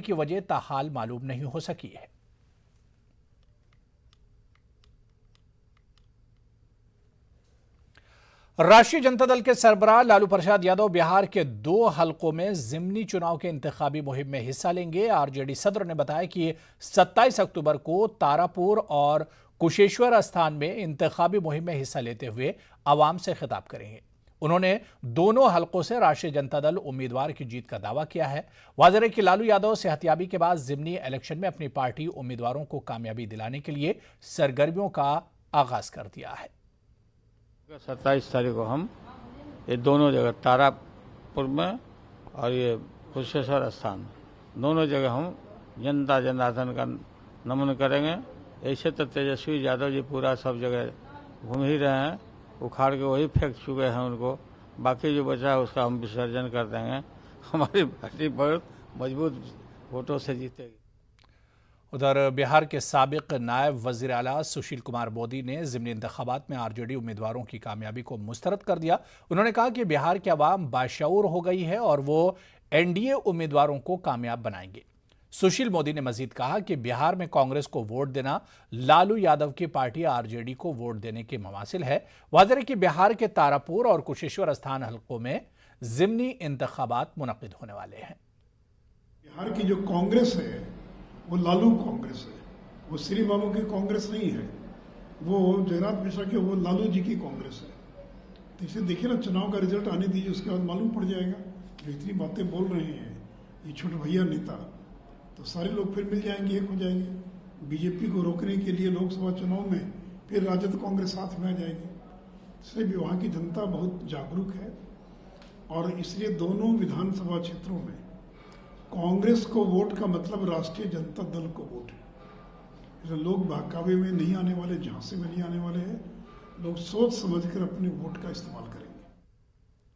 की वजह ताहाल मालूम नहीं हो सकी है। राष्ट्रीय जनता दल के सरबराह लालू प्रसाद यादव बिहार के 2 हलकों में जिमनी चुनाव के इंतखाबी मुहिम में हिस्सा लेंगे। आरजेडी सदर ने बताया कि 27 अक्टूबर को तारापुर और कुशेश्वर स्थान में इंतखाबी मुहिम में हिस्सा लेते हुए आवाम से खिताब करेंगे। उन्होंने दोनों हलकों से राष्ट्रीय जनता दल उम्मीदवार की जीत का दावा किया है। वाज़ेह है कि लालू यादव सेहतियाबी के बाद जिमनी इलेक्शन में अपनी पार्टी उम्मीदवारों को कामयाबी दिलाने के लिए सरगर्मियों का आगाज कर दिया है। 27 तारीख को हम ये दोनों जगह तारापुर में और ये कुशेश्वर स्थान दोनों जगह हम जनता जनार्दन का नमन करेंगे। ऐसे तो तेजस्वी यादव जी पूरा सब जगह घूम ही रहे हैं, उखाड़ के वही फेंक चुके हैं उनको। बाकी जो बचा है उसका हम विसर्जन कर देंगे। हमारी पार्टी बहुत मजबूत वोटों से जीतेगी। उधर बिहार के साबिक नायब वजीर आला सुशील कुमार मोदी ने ज़िमनी इंतखाबात में आरजेडी उम्मीदवारों की कामयाबी को मुस्तरद कर दिया। उन्होंने कहा कि बिहार की आवाम बाशऊर हो गई है और वो एनडीए उम्मीदवारों को कामयाब बनाएंगे। सुशील मोदी ने मजीद कहा कि बिहार में कांग्रेस को वोट देना लालू यादव की पार्टी आरजेडी को वोट देने के ममासिल है। वाज़ेह है कि बिहार के तारापुर और कुशेश्वर स्थान हलकों में ज़िमनी इंतखाबात मुनक्किद होने वाले हैं। बिहार की जो कांग्रेस है वो लालू कांग्रेस है, वो श्री बाबू की कांग्रेस नहीं है, वो जगन्नाथ मिश्रा की, वो लालू जी की कांग्रेस है। तो इसे देखिए ना, चुनाव का रिजल्ट आने दीजिए, उसके बाद मालूम पड़ जाएगा। जो इतनी बातें बोल रहे हैं ये छोटे भैया नेता, तो सारे लोग फिर मिल जाएंगे, एक हो जाएंगे। बीजेपी को रोकने के लिए लोकसभा चुनाव में फिर राजद कांग्रेस साथ में आ जाएगी। इसलिए भी वहाँ की जनता बहुत जागरूक है और इसलिए दोनों विधानसभा क्षेत्रों में कांग्रेस को वोट का मतलब राष्ट्रीय जनता दल को वोट है। लोग बहकावे में नहीं आने वाले, झांसे में नहीं आने वाले हैं। लोग सोच समझकर अपने वोट का इस्तेमाल करें।